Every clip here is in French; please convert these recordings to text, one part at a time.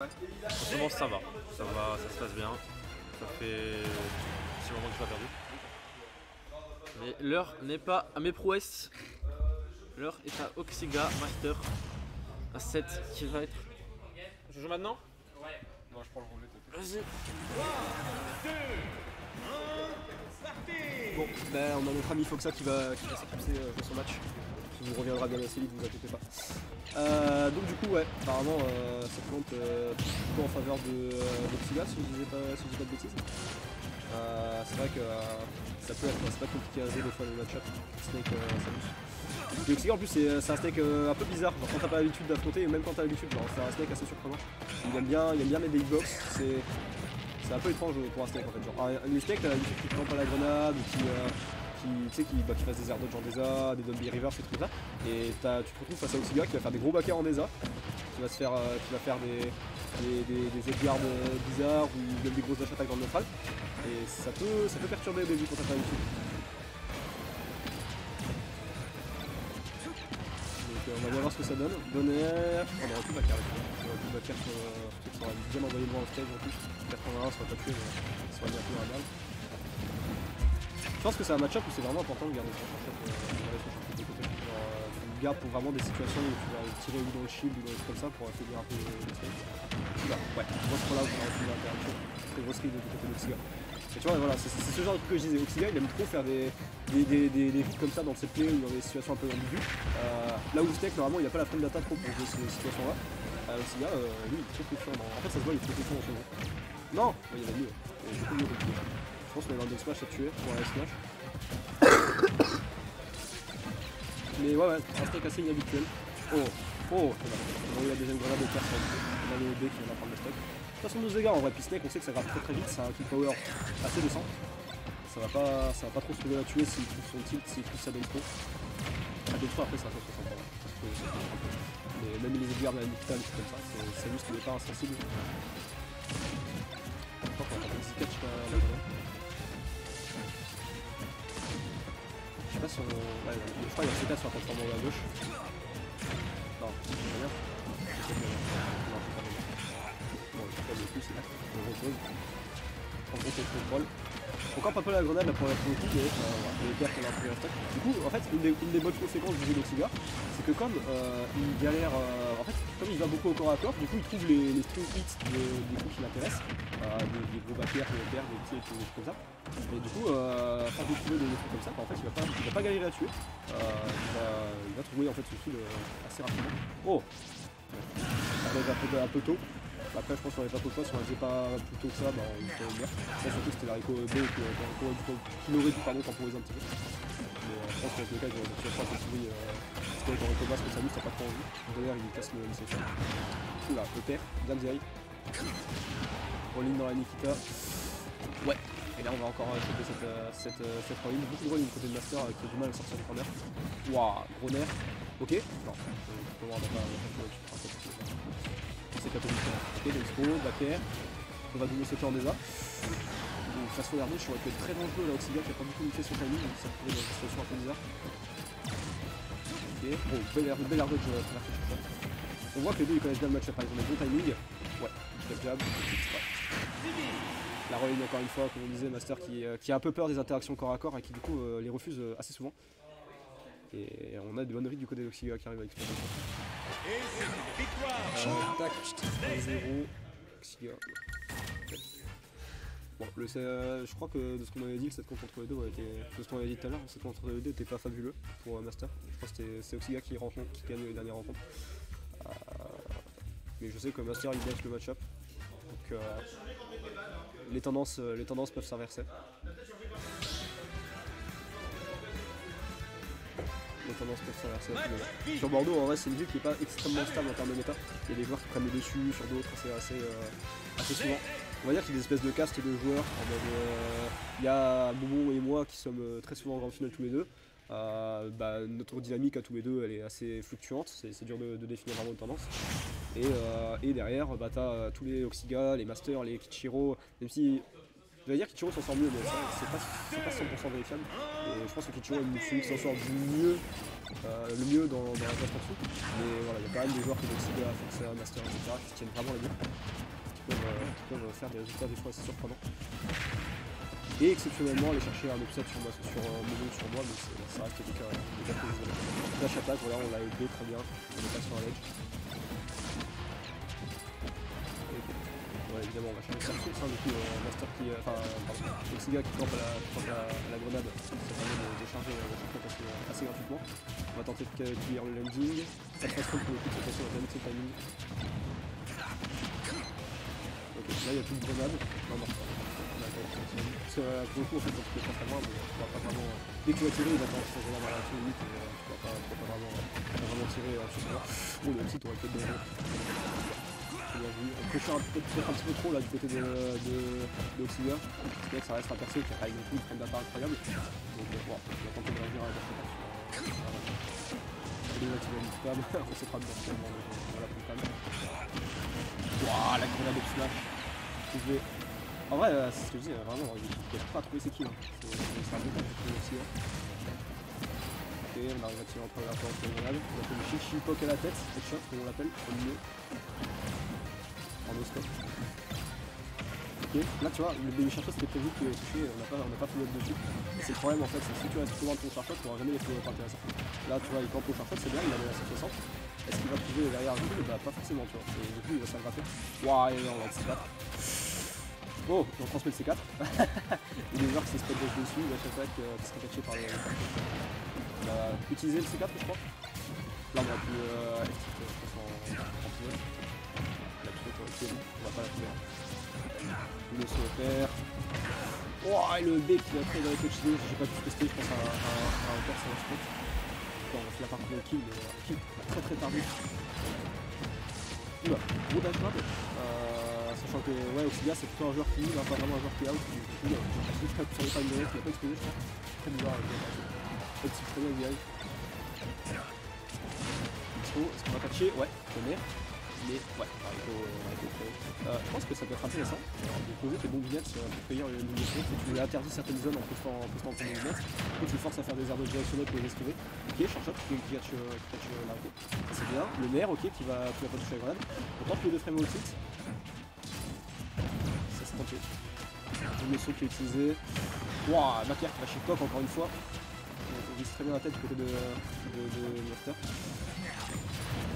Franchement ça va, ça se passe bien. Ça fait un petit moment que je n'ai pas perdu. Mais l'heure n'est pas à mes prouesses. L'heure est à Oxiga Master. Un 7 qui va être. Je joue maintenant? Ouais. Moi je prends le roulet. Vas-y. Bon, ben on a notre ami Foxa qui va s'éclipser pour son match. Qui vous reviendra bien assez vite, vous inquiétez pas. Donc du coup ouais, apparemment ça compte plutôt en faveur d'Oxiga si je dis pas de bêtises. C'est vrai que ça peut être, c'est pas compliqué à jouer des fois le match-up. Snake Samus. Et Oxiga en plus c'est un Snake un peu bizarre, genre quand t'as pas l'habitude d'affronter, même quand t'as l'habitude, genre c'est un Snake assez surprenant. Il aime bien mettre des hitbox, c'est un peu étrange pour un Snake en fait. Genre les Snakes t'as l'habitude qui prend pas la grenade ou qui fasse des air dodge en DESA, des Dumby Reverse et tout ça. Et tu te retrouves face à Oxiga qui va faire des gros backers en DESA, qui va faire des edgeguards bizarres ou même des grosses attaques dans le neutral. Et ça peut perturber au début quand t'as pas l'habitude. Donc on va bien voir ce que ça donne. Donner. On aurait pu backer avec ça. On aurait pu backer sur ceux qui auraient bien envoyé loin au stage en plus. 81 ça va pas tuer mais ça va bien plus un balle. Je pense que c'est un match-up où c'est vraiment important de garder son shot de côté. Tu gardes pour vraiment des situations où tu vas tirer ou dans le shield ou dans des trucs comme ça pour affaiblir un peu le stage. Là, ouais, grosse rollout pour affaiblir l'interaction. Très grosse rive du côté d'Oxiga. Et tu vois, voilà, c'est ce genre de truc que je disais. Oxiga il aime trop faire des hits comme ça dans le set play ou dans des situations un peu ambiguës. Là où Snake normalement il n'a pas la frame d'attaque trop pour jouer ces situations là. Oxiga, lui il est très confiant. En fait ça se voit, il est très confiant en ce moment. Non, il y en a mieux. Il y a beaucoup mieux que lui. Je pense que le London Smash a tué pour un Smash. Mais ouais, un steak assez inhabituel. Oh, il a la deuxième grenade de personne. On a le B qui vient d'apprendre le steak. De toute façon, 12 dégâts en vrai, puis Snake, on sait que ça grave très vite, c'est un kill power assez décent. Ça va pas trop se trouver à tuer s'il trouve son tilt, s'il trouve sa Deltro. À Deltro après, c'est un peu trop sympa. Mais même les edgeguards de la Nikita, des trucs comme ça, c'est juste qu'il n'est pas insensible. Je crois qu'on a un petit catch la grenade. Je sais pas si on... Ouais, je crois qu'il y a un C4 sur la plateforme à gauche. Non, c'est pas bien. Non, c'est pas bien. Bon, je sais pas le plus, c'est là. On repose. En gros, c'est le contrôle. On campe un peu la grenade là pour le coup, mais les pertes qu'on a pris en stock. Du coup, en fait, une des bonnes conséquences du jeu d'Oxiga, c'est que comme il galère, en fait, comme il va beaucoup au corps à corps, du coup il trouve les string hits des coups qui l'intéressent, des gros backers, des pertes, des pieds, des trucs comme ça. Et du coup, quand vous trouvez des trucs comme ça, en fait, il va pas galérer à tuer. Il va trouver en fait ce kill assez rapidement. Oh, ça va être un peu tôt. Après je pense qu'on n'avait pas trop de choix, si on ne faisait pas plus tôt que ça, bah on pourrait venir. Là surtout c'était la Rico B qui aurait dû temporiser un petit peu. Mais je pense qu'avec le cas, ils ont pas construit c'était avec Rico Bass que ça lui, ça n'a pas trop envie. D'ailleurs il casse le session. Oula, le père, Danzai. All-in dans la Nikita. Ouais. Et là on va encore choper cette all-in. Beaucoup de all-in côté de Master qui a du mal à sortir du corner. Waouh, gros nerf. Ok. Non, je peux voir, on va pas c'est catholique. Ok, Deltro, backer. On va donner ce temps déjà. Donc face forward je aurait pu être très dangereux là, Oxiga qui a pas beaucoup lutté son timing, donc ça pourrait être une situation un peu bizarre. Ok, bon, bel air dodge sur ça. On voit que les deux ils connaissent bien le match-up, ils ont des bons timing. Ouais, jab jab, la reline encore une fois, comme on disait, Master qui a un peu peur des interactions corps à corps et qui du coup les refuse assez souvent. Et on a des bonnes rides du côté d'Oxiga qui arrive à exploser. Tac, 1-0, Oxiga. Bon, je crois que de ce qu'on avait dit, le 7 contre les deux était. De ce qu'on avait dit tout à l'heure, le 7 contre les deux était pas fabuleux pour Master. Je crois que c'est Oxiga qui gagne les dernières rencontres. Mais je sais que Master il baisse le match-up. Donc les tendances peuvent s'inverser. Les tendances peuvent s'inverser à tout moment. Sur Bordeaux, en vrai, c'est une ville qui n'est pas extrêmement stable en termes de méta. Il y a des joueurs qui prennent le dessus sur d'autres, c'est assez souvent. On va dire qu'il y a des espèces de castes de joueurs. Il y a Boubou et moi qui sommes très souvent en grande finale tous les deux. Notre dynamique à tous les deux, elle est assez fluctuante. C'est dur de définir vraiment une tendance. Et derrière, t'as tous les Oxiga, les Masters, les Kichiro, même si J'allais dire qu'Ichiro s'en sort mieux, mais c'est pas 100% vérifiable. Et je pense que Ichiro est celui qui s'en sort du mieux, le mieux dans la classe en dessous. Mais voilà, il y a quand même des joueurs comme Oxiga, Foxer, Master, etc. qui tiennent vraiment les deux. Qui peuvent faire des résultats des fois assez surprenants. Et exceptionnellement aller chercher un upset sur Mono sur moi, mais ça reste des cas très isolés. Dash attaque, voilà, on l'a aidé très bien, on est pas sur un ledge. Ouais, évidemment, on va changer sa source, hein, du coup, Master qui. Oxiga qui campe à la grenade, ça permet de charger le champion assez gratuitement. On va tenter de clear le landing. Ça passe pour le coup, cette fois-ci, on va mixer le timing. Ok, là il n'y a plus de grenade. Non, pour le coup, en fait, quand tu peux pas savoir, mais tu vas pas vraiment. Dès que tu vas tirer, il va t'en faire grenade à la fin limite, et tu vas pas vraiment tirer sur toi. Oh, le titre aurait peut-être bien. Bien vu. On prêchait peut-être un petit peu trop là du côté de Oxiga. C'est vrai que ça reste un perso qui a pas non plus une frame d'appart incroyable. Donc bon, on va tenter de réagir à la personne. On va activer une table, on se frappe dans ce moment, donc on va la prendre quand même. Wouah, la grenade de smash. En vrai, c'est ce que je dis, vraiment, il ne peut pas trouver ses kills. C'est un peu compliqué aussi. Ok, on arrive à tirer entre la porte et la grenade. On a fait une chichi poke à la tête, headshot comme on l'appelle, au milieu. En no-scope. Ok, là tu vois, le baby charshot c'était prévu qu'il ait touché, on n'a pas follow-up dessus. Et c'est le problème en fait, c'est que si tu restes trop loin de ton charshot, tu n'auras jamais les follow-up intéressants. Là tu vois, il campe au charshot, c'est bien, il a la 160. Est-ce qu'il va trouver derrière un coup? Bah pas forcément, tu vois. Et du coup il va s'aggraver. Waouh, et là on va être C4. Oh, on transmet le C4. Il y a des joueurs qui se spot dessus, il va attaque qui serait catché par le. Il va utiliser le C4 je crois. Là on va plus je pense en pilote. La pilote on va pas la trouver. Le sauveteur. Oh, et le B qui a fait dans les touch j'ai pas pu tester, je pense à un hauteur sur la spot. Bon, on finit par trouver le kill, mais kill très tardif. Oula, gros dash grab. Sachant que ouais, Oxiga c'est plutôt un joueur qui pas vraiment un joueur qui est out. Du coup, j'ai l'impression que sur les time de il a pas explosé, je crois. Très bizarre avec le fait que très bien il arrive. Est-ce qu'on va patcher? Ouais, je connais. Mais ouais, je pense que ça peut être intéressant de poser tes bons vignettes pour cueillir une ligne de front. Tu lui interdis certaines zones en postant ton vignettes. Du coup, tu le forces à faire des arbres directionnels pour les esquiver. Ok, charshot qui catch l'arrêté. Ça c'est bien. Le nerf, ok, qui va pas toucher la grenade. On tente les deux frames au tilt. Ça c'est tenté. Le saut qui est utilisé. Wouah, Macaire qui va chez Coq encore une fois. On vise très bien la tête du côté de Master.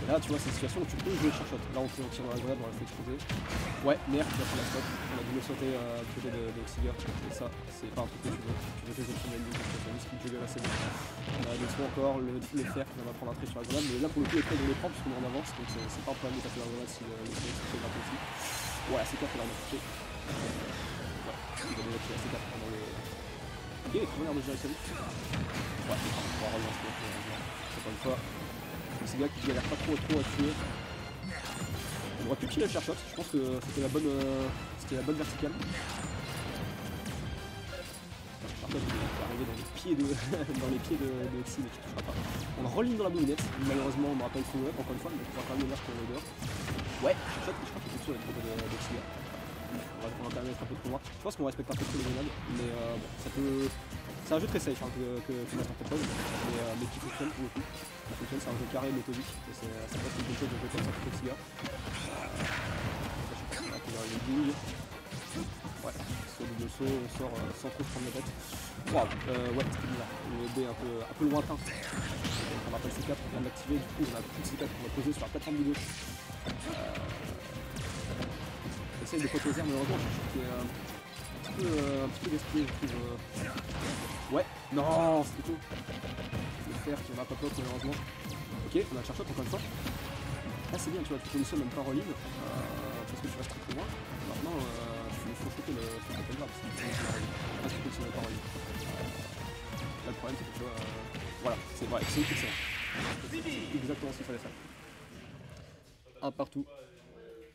Et là, tu vois, c'est une situation où tu peux jouer le charshot. Là, on tire dans la grenade, on l'a fait exploser. Ouais, merde, qui va faire la stop. On a dû le sauter du côté de Oxiga. Et ça, c'est pas un truc que tu veux. Tu veux tes options de donc tu as juste qu'il juggle assez bien. On a l'expo encore, le fer qui va prendre un trait sur la grenade. Mais là, pour le coup, les traits, on les prend parce qu'on est en avance. Donc, c'est pas un problème de taper la grenade si le traits se fait gratter aussi. Ouais, c'est 4 là, on a touché. Ouais, il va déjà tuer assez 4 pendant le. Ok, les premières de direction. Ouais, on va relancer. Encore une fois. Oxiga qui galère pas trop à tuer. On aurait pu tirer le charshot, je pense que c'était la bonne verticale. Le charshot qui est arrivé dans les pieds de Oxy mais qui touchera pas. On le religne dans la boulinette, malheureusement on n'aura pas eu follow-up encore une fois, mais on pourra quand même le voir pour le dehors. Ouais, charshot, je crois qu'il est sûr d'être d'Oxiga. On va quand même être un peu trop loin. Je pense qu'on respecte un peu trop les grenades, mais bon, ça peut. C'est un jeu très safe hein, que Master propose, mais qui fonctionne pour le coup. Ça fonctionne, c'est un jeu carré méthodique, et ça peut être quelque chose de jouer comme ça pour Oxiga. Ouais, sur le saut, on sort sans trop se prendre la tête. Waouh, ouais, c'était bizarre. Le B un peu lointain. On va pas le C4, on vient de l'activer, du coup on a plus de C4 qu'on va poser sur la plateforme du gauche. J'essaye de protéger, malheureusement, je trouve qu'il y a un petit peu gaspillé, je trouve. Ouais, non, c'était tout. Le fer qui va pas pop, malheureusement. Ok, on a un charshot encore une fois. Là c'est bien, tu vois, tu positionnes même pas en ligne, parce que tu restes très loin. Maintenant, il faut choper le grab, parce que tu positionnes pas en ligne. Là le problème c'est que tu vois, voilà, c'est excellent. C'est exactement ce qu'il fallait faire. Un partout.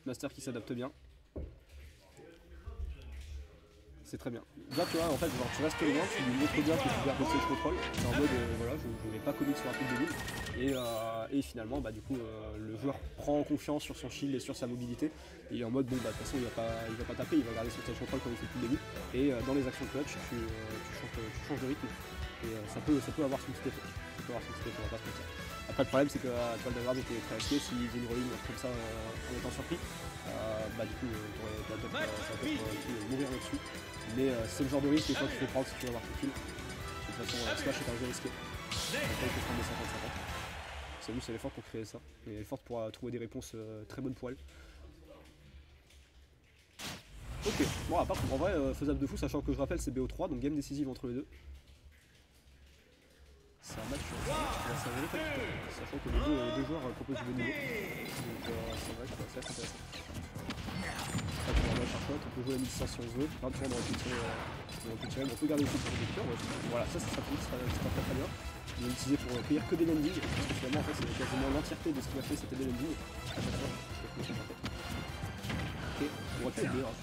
Master qui s'adapte bien. C'est très bien. Là tu vois en fait genre tu restes loin, tu lui montres bien que tu perds le stage control. C'est en mode voilà je vais pas commit sur un truc de nul. Et finalement bah du coup le joueur prend confiance sur son shield et sur sa mobilité. Et en mode bon bah de toute façon il va pas taper, il va garder son stage control comme il fait depuis le début. Et dans les actions clutch tu changes de rythme. Et ça peut avoir son petit effet. Ça peut avoir son petit effet, on va pas se mentir. Après le problème c'est que tu vois le Dagard était très risqué s'il faisait une reline comme ça en étant surpris. Bah du coup ça va peut-être mourir là-dessus. Mais c'est le genre de risque qu'il faut prendre si tu veux avoir ton kill. De toute façon Slash est un jeu risqué. Il faut prendre des 50-50. Samus elle est forte pour créer ça. Et elle est forte pour trouver des réponses très bonnes pour elle. Ok, bon à part en vrai faisable de fou, sachant que je rappelle c'est BO3, donc game décisive entre les deux. C'est un match qui va s'avérer facile, sachant que les deux joueurs proposent du bon niveau. Donc c'est vrai que ça va être intéressant. Là tu vas chercher, on peut jouer à 1600 si on veut. Là tu vois on aurait pu tirer, on peut garder le coup pour le vecteur. Voilà, ça sera très très bien. On va l'utiliser pour cueillir que des landings, parce que finalement en fait c'est quasiment l'entièreté de ce qu'il a fait, c'était des landings. À chaque fois, ok, on aurait pu aider, hein,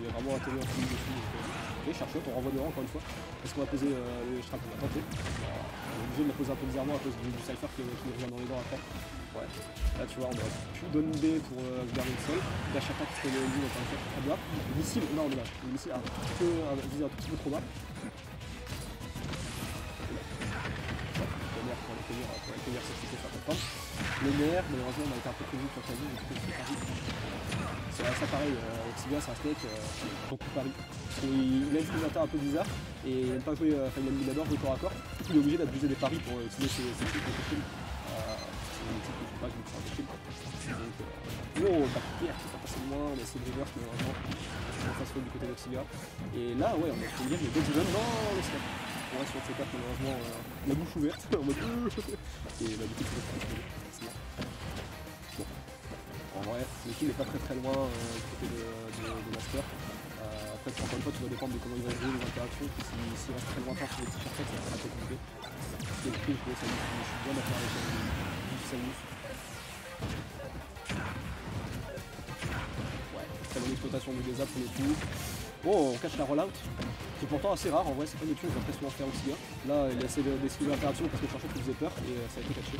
il est vraiment atterri en film dessus. Ok, Charshot, on renvoie devant encore une fois. Est-ce qu'on va poser le strap? On va tenter. On est obligé de la poser un peu bizarrement à cause du Cypher qui nous revient dans les dents après. Ouais. Là tu vois, on aurait pu donner B pour garder le sol. Dash attack qui fait le lead encore une fois, très bien. Le missile, non dommage. Le missile a visé un tout petit peu trop bas. Pour les cueillir cette séquence à plateforme. Le nerf, malheureusement on a été un peu trop vite sur Kazu, du coup c'est pareil. C'est ça pareil, Oxyga c'est un snake, beaucoup pari. Il a une fumata un peu bizarre et il n'aime pas jouer, il adore jouer corps à corps. Du coup il est obligé d'abuser des paris pour utiliser ses trucs de kill. C'est une type qui ne joue pas, je me fais un kill. Donc, back pierre qui est pas passé loin, on a essayé de reverse malheureusement. On face du côté d'Oxyga. Et là ouais on a fait une game, le Dead non le snap. On reste sur cette carte malheureusement la bouche ouverte en mode et bah du coup c'est pas bon. En vrai, le kill n'est pas très loin du côté de Master. Après encore une fois tout va dépendre de comment il va jouer les interactions. S'il reste très lointain sur les t-shirts ça va être compliqué. C'est le prix, je suis bien d'accord avec Samus. Ouais, très bonne exploitation du désastre pour le coup. Bon, on cache la rollout. C'est pourtant assez rare, en vrai c'est pas une chose qu'on va très souvent faire aussi bien. Là il a essayé d'esquiver l'interaction parce que Charshot lui faisait peur et ça a été caché.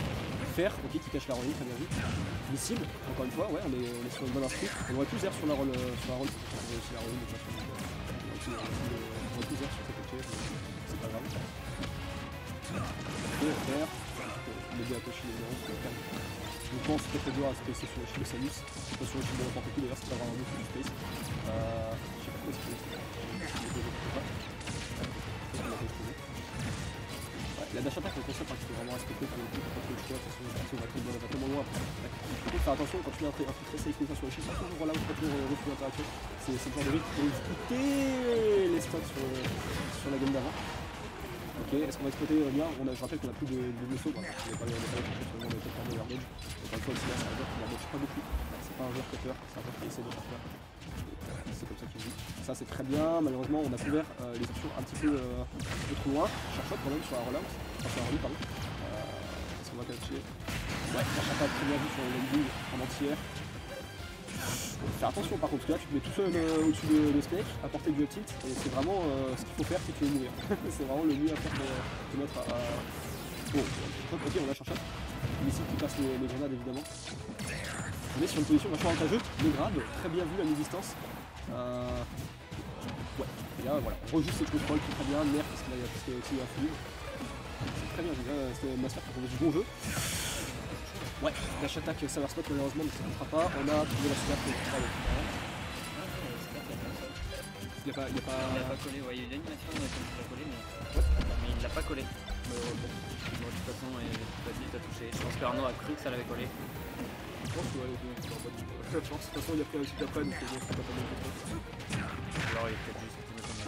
Faire, ok qui cache la rolling, très bien vu. Missile, encore une fois, ouais on est sur une bonne inscrite. On aurait plus air sur la roll. On aurait aussi la rolling de toute façon. On aurait plus air sur cette côté, c'est pas grave. Et faire, l'aider à toucher les neurones, c'est faire. Je pense que c'est très dur à spacer sur le shield de Samus. C'est pas sur le shield de n'importe qui d'ailleurs, c'est pas vraiment beaucoup de space. Je sais pas pourquoi la dash attack, le concept qu'il faut vraiment respecter pour le coup, pas trop le choix, de toute façon il va tellement loin. Il faut faire attention quand tu mets un truc très safe comme ça sur le shield, pas toujours là où tu peux refus d'interaction. C'est le genre de rythme pour exploiter les stocks sur la game d'avant. Ok, est-ce qu'on va exploiter bien? Je rappelle qu'on a plus de vaisseaux, on n'est pas là pour chercher sur le monde de top de garbage. Encore une fois aussi là c'est un joueur qui garbage pas beaucoup, c'est pas un joueur cutter, c'est un joueur qui essaie de faire peur. C'est comme ça qu'il joue. Ça c'est très bien, malheureusement on a couvert les options un petit peu trop loin. Charshot quand même sur la rollout, enfin sur la rollout pardon. Est-ce qu'on va catcher? Ouais, Charshot très bien vu sur le landing en entière. Faire attention par contre, là tu te mets tout seul au-dessus de Snake, à portée du up tilt, et c'est vraiment ce qu'il faut faire si tu veux mourir. C'est vraiment le mieux à faire pour te mettre à... Bon, ok on a Charshot. Missile qui passe les grenades évidemment. On est sur une position vachement avantageuse, le grab, très bien vu à mi-distance. Ouais, et là voilà, on rejoue cette contrôle qui est très bien, nerf parce qu'il y a aussi un fluide. C'est très bien, c'était Master qui a trouvé du bon jeu. Ouais, dash attack Sour Spot malheureusement ne se fera pas, on a trouvé la super pour le il a pas collé, ouais, il y a eu une animation comme il l'a collé, mais il l'a pas collé. Bon, de toute façon, vas-y, t'as touché. Je pense que Arnaud a cru que ça l'avait collé. Je pense que ouais, c'est en bonne chance. De toute façon, il a pris un petit après, donc bon, c'est pas mal de temps. Alors, il est peut-être juste une comme ça.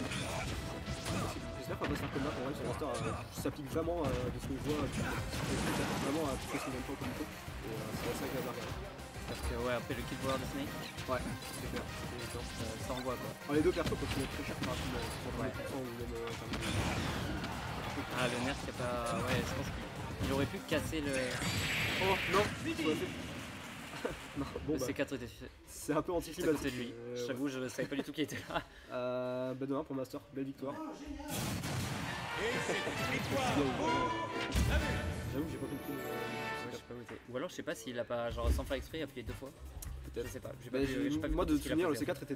J'espère qu'on va se faire comme là, pour vrai, ce master s'applique vraiment de ce que je vois, vraiment à tout ce qu'il aime pas comme il faut. Et c'est assez agréable à regarder. Parce que, ouais, après le kill voir de Snake, ouais, c'est clair, ça envoie quoi. Alors, les deux persos peuvent être très chers par rapidement, pour le temps ou même ah, le nerf, c'est pas. Ouais, je pense qu'il aurait pu casser le. Oh non, Non, bon, Le bah, C4 était fait c'est un peu juste à anticlimatique. côté de lui. J'avoue, je savais pas du tout qu'il était là. Bah, de 1 pour Master, belle victoire. J'avoue que j'ai pas compris. Ouais, je sais pas où il était. Ou alors, je sais pas s'il a pas, genre sans faire exprès, appuyé 2 fois. Peut-être. Je sais pas. J'ai Bah, pas vu- j'ai pas vu moi, de ce qu'il a souvenir, le posé. C4 était